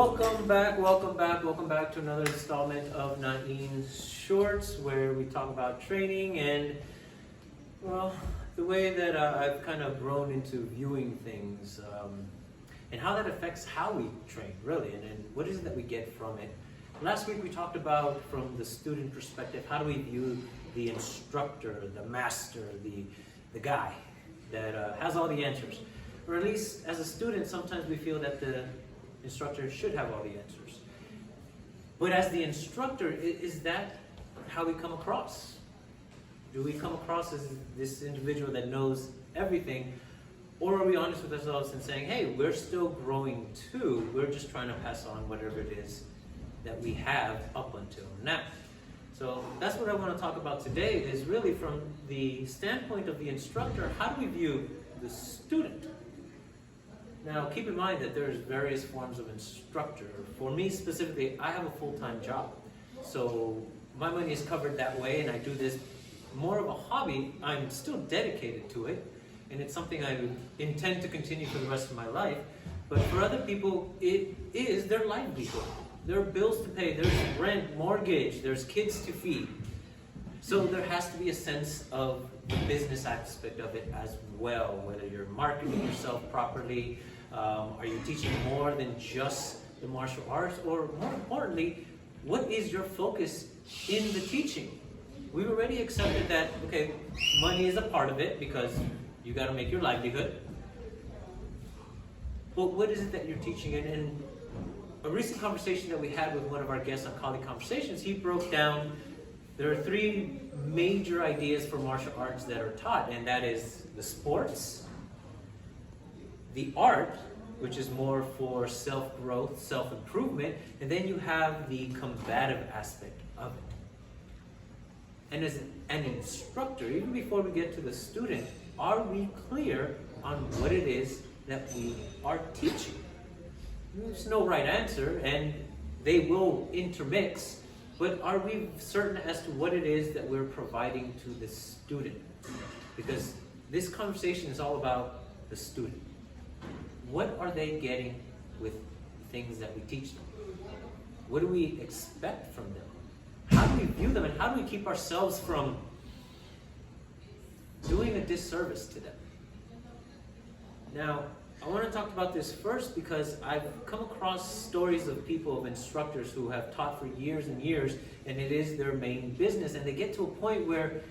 welcome back to another installment of Nain's Shorts, where we talk about training and, well, the way that I've kind of grown into viewing things, and how that affects how we train, really, and what is it that we get from it. Last week we talked about, from the student perspective, how do we view the instructor, the master, the guy that has all the answers. Or at least as a student, sometimes we feel that the instructor should have all the answers. But as the instructor, is that how we come across? Do we come across as this individual that knows everything? Or are we honest with ourselves and saying, hey, we're still growing too, we're just trying to pass on whatever it is that we have up until now. So that's what I want to talk about today, is really from the standpoint of the instructor, how do we view the student? Now, keep in mind that there's various forms of instructor. For me specifically, I have a full-time job. So my money is covered that way, and I do this more of a hobby. I'm still dedicated to it, and it's something I would intend to continue for the rest of my life. But for other people, it is their livelihood. There are bills to pay, there's rent, mortgage, there's kids to feed. So there has to be a sense of the business aspect of it as well, whether you're marketing yourself properly, are you teaching more than just the martial arts, or more importantly, what is your focus in the teaching? We've already accepted that, okay, money is a part of it because you got to make your livelihood. But what is it that you're teaching? And a recent conversation that we had with one of our guests on Colleague Conversations, he broke down, there are three major ideas for martial arts that are taught, and that is the sports, the art, which is more for self-growth, self-improvement, and then you have the combative aspect of it. And as an instructor, even before we get to the student, are we clear on what it is that we are teaching? There's no right answer, and they will intermix, but are we certain as to what it is that we're providing to the student? Because this conversation is all about the student. What are they getting with things that we teach them? What do we expect from them? How do we view them, and how do we keep ourselves from doing a disservice to them? Now, I want to talk about this first because I've come across stories of people, of instructors who have taught for years and years, and it is their main business, and they get to a point where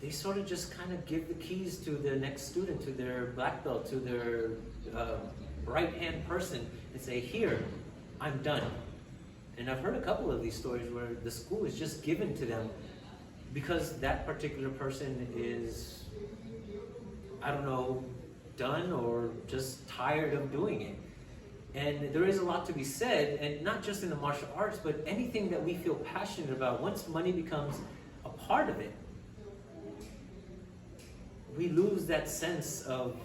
they sort of just kind of give the keys to the next student, to their black belt, to their right-hand person, and say, here, I'm done. And I've heard a couple of these stories where the school is just given to them because that particular person is, I don't know, done or just tired of doing it. And there is a lot to be said, and not just in the martial arts, but anything that we feel passionate about. Once money becomes a part of it, we lose that sense of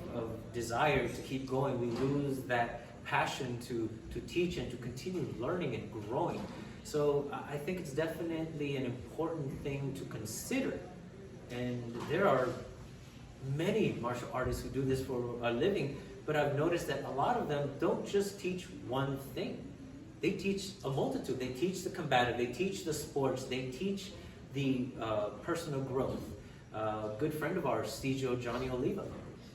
desire to keep going. We lose that passion to teach and to continue learning and growing. So I think it's definitely an important thing to consider. And there are many martial artists who do this for a living, but I've noticed that a lot of them don't just teach one thing. They teach a multitude. They teach the combative, they teach the sports, they teach the personal growth. A good friend of ours, Stijo Johnny Oliva,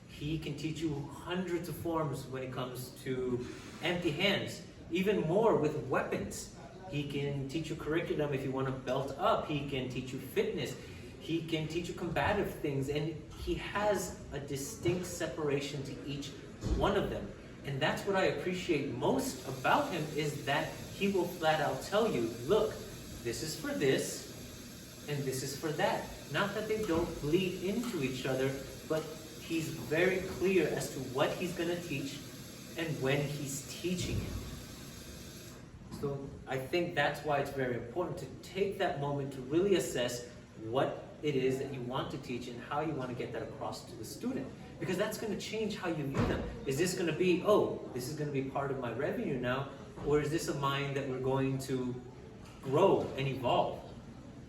he can teach you hundreds of forms when it comes to empty hands, even more with weapons. He can teach you curriculum if you want to belt up. He can teach you fitness. He can teach you combative things, and he has a distinct separation to each one of them. And that's what I appreciate most about him, is that he will flat out tell you, look, this is for this, and this is for that. Not that they don't bleed into each other, but he's very clear as to what he's going to teach and when he's teaching it. So I think that's why it's very important to take that moment to really assess what it is that you want to teach and how you want to get that across to the student. Because that's going to change how you view them. Is this going to be, oh, this is going to be part of my revenue now, or is this a mind that we're going to grow and evolve?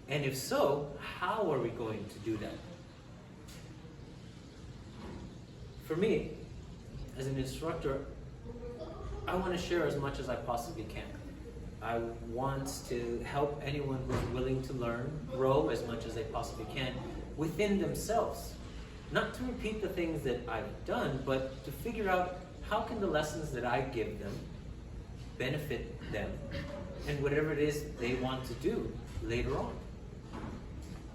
And if so, how are we going to do that? For me, as an instructor, I want to share as much as I possibly can. I want to help anyone who's willing to learn grow as much as they possibly can within themselves. Not to repeat the things that I've done, but to figure out how can the lessons that I give them benefit them and whatever it is they want to do later on.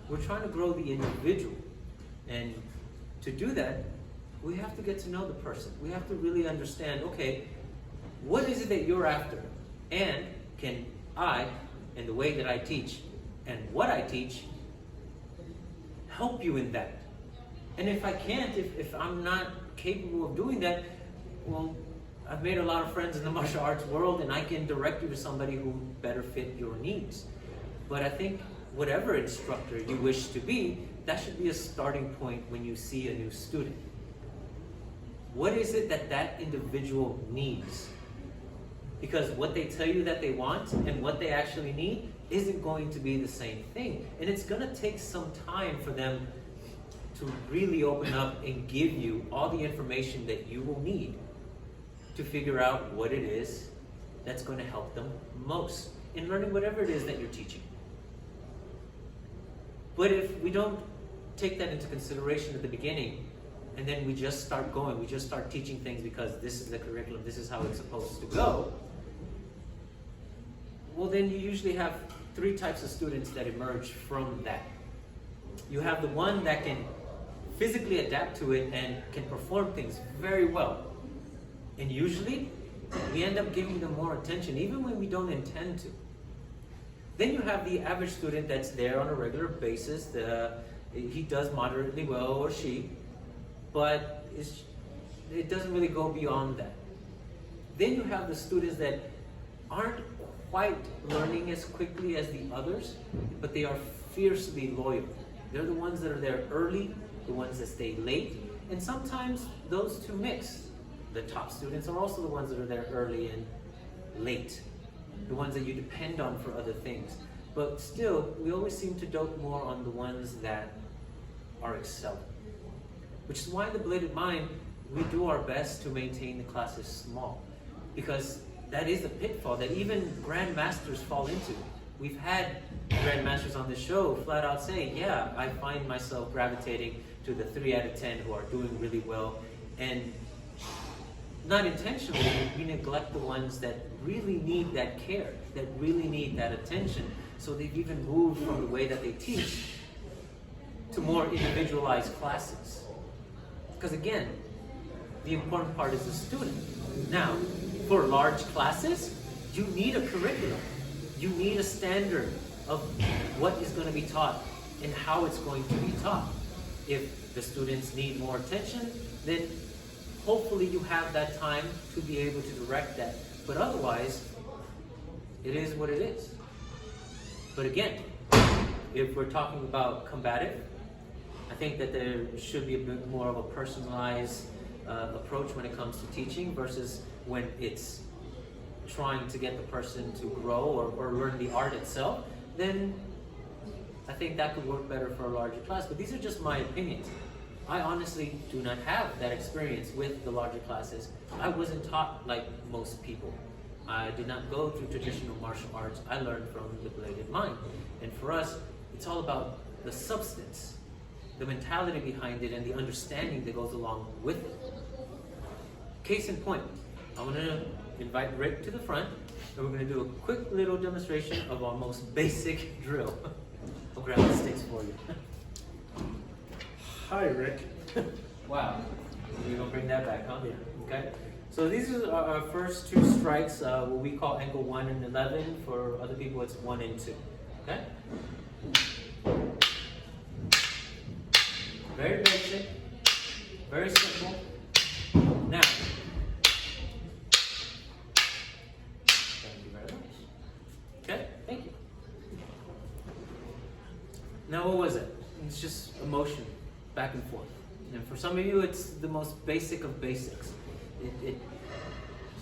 We're trying to grow the individual, and to do that, we have to get to know the person. We have to really understand, okay, what is it that you're after? And can I, and the way that I teach, and what I teach, help you in that? And if I can't, if I'm not capable of doing that, well, I've made a lot of friends in the martial arts world, and I can direct you to somebody who better fit your needs. But I think whatever instructor you wish to be, that should be a starting point when you see a new student. What is it that that individual needs? Because what they tell you that they want and what they actually need isn't going to be the same thing. And it's going to take some time for them to really open up and give you all the information that you will need to figure out what it is that's going to help them most in learning whatever it is that you're teaching. But if we don't take that into consideration at the beginning, and then we just start going, we just start teaching things because this is the curriculum, this is how it's supposed to go, well, then you usually have three types of students that emerge from that. You have the one that can physically adapt to it and can perform things very well. And usually, we end up giving them more attention, even when we don't intend to. Then you have the average student that's there on a regular basis. He does moderately well, or she, but it doesn't really go beyond that. Then you have the students that aren't quite learning as quickly as the others, but they are fiercely loyal. They're the ones that are there early, the ones that stay late, and sometimes those two mix. The top students are also the ones that are there early and late, the ones that you depend on for other things. But still, we always seem to dote more on the ones that are excelling. Which is why in the Bladed Mind, we do our best to maintain the classes small. Because that is a pitfall that even grandmasters fall into. We've had grandmasters on this show flat out say, yeah, I find myself gravitating to the 3 out of 10 who are doing really well. And not intentionally, we neglect the ones that really need that care, that really need that attention. So they've even moved from the way that they teach to more individualized classes. Because again, the important part is the student. Now, for large classes, you need a curriculum. You need a standard of what is going to be taught and how it's going to be taught. If the students need more attention, then hopefully you have that time to be able to direct that. But otherwise, it is what it is. But again, if we're talking about combative, I think that there should be a bit more of a personalized approach when it comes to teaching versus when it's trying to get the person to grow or learn the art itself. Then I think that could work better for a larger class. But these are just my opinions. I honestly do not have that experience with the larger classes. I wasn't taught like most people. I did not go through traditional martial arts. I learned from the Bladed Mind. And for us, it's all about the substance, the mentality behind it, and the understanding that goes along with it. Case in point, I'm going to invite Rick to the front, and we're going to do a quick little demonstration of our most basic drill. I'll grab the sticks for you. Hi, Rick. Wow. You're going to bring that back, huh? Yeah. Okay. So these are our first two strikes, what we call ankle 1 and 11. For other people, it's 1 and 2. Okay? Very basic, very simple. Now, thank you very much. Okay, thank you. Now, what was it? It's just a motion, back and forth. And for some of you, it's the most basic of basics. It's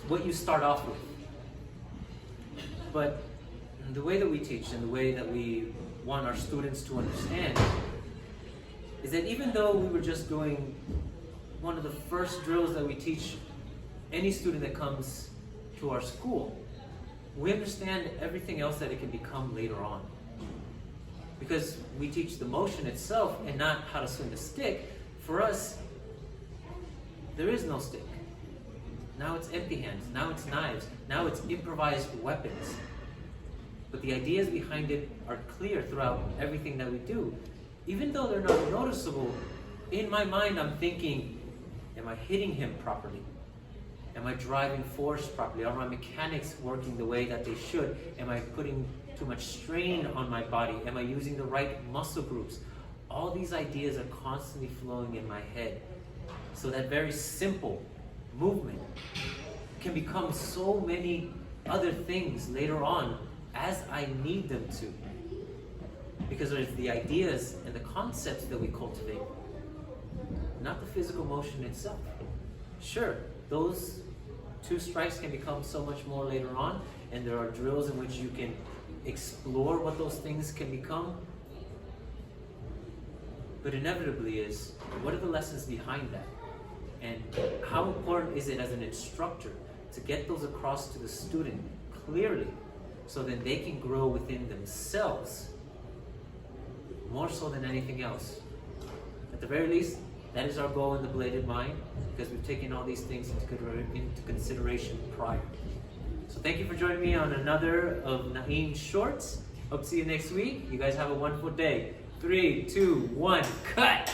what you start off with. But the way that we teach and the way that we want our students to understand is that even though we were just doing one of the first drills that we teach any student that comes to our school, we understand everything else that it can become later on. Because we teach the motion itself and not how to swing the stick, for us, there is no stick. Now it's empty hands, now it's knives, now it's improvised weapons. But the ideas behind it are clear throughout everything that we do. Even though they're not noticeable, in my mind I'm thinking, am I hitting him properly? Am I driving force properly? Are my mechanics working the way that they should? Am I putting too much strain on my body? Am I using the right muscle groups? All these ideas are constantly flowing in my head. So that very simple movement can become so many other things later on as I need them to. Because there's the ideas and the concepts that we cultivate, not the physical motion itself. Sure, those 2 strikes can become so much more later on, and there are drills in which you can explore what those things can become. But inevitably is, what are the lessons behind that? And how important is it as an instructor to get those across to the student clearly, so that they can grow within themselves more so than anything else. At the very least, that is our goal in the Bladed Mind, because we've taken all these things into consideration prior. So thank you for joining me on another of Nain's Shorts. Hope to see you next week. You guys have a wonderful day. 3, 2, 1, cut!